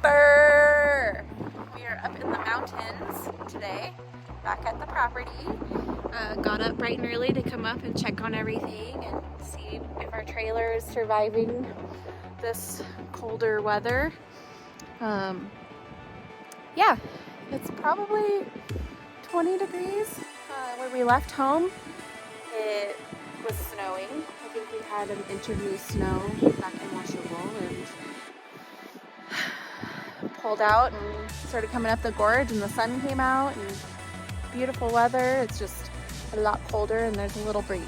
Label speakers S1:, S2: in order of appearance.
S1: Burrrrr! We are up in the mountains today, back at the property. Got up bright and early to come up and check on everything and see if our trailer is surviving this colder weather. Yeah, it's probably 20 degrees. When we left home, it was snowing. I think we had an inch of new snow back in Washable, and pulled out and started coming up the gorge, and the sun came out and beautiful weather. It's just a lot colder and there's a little breeze.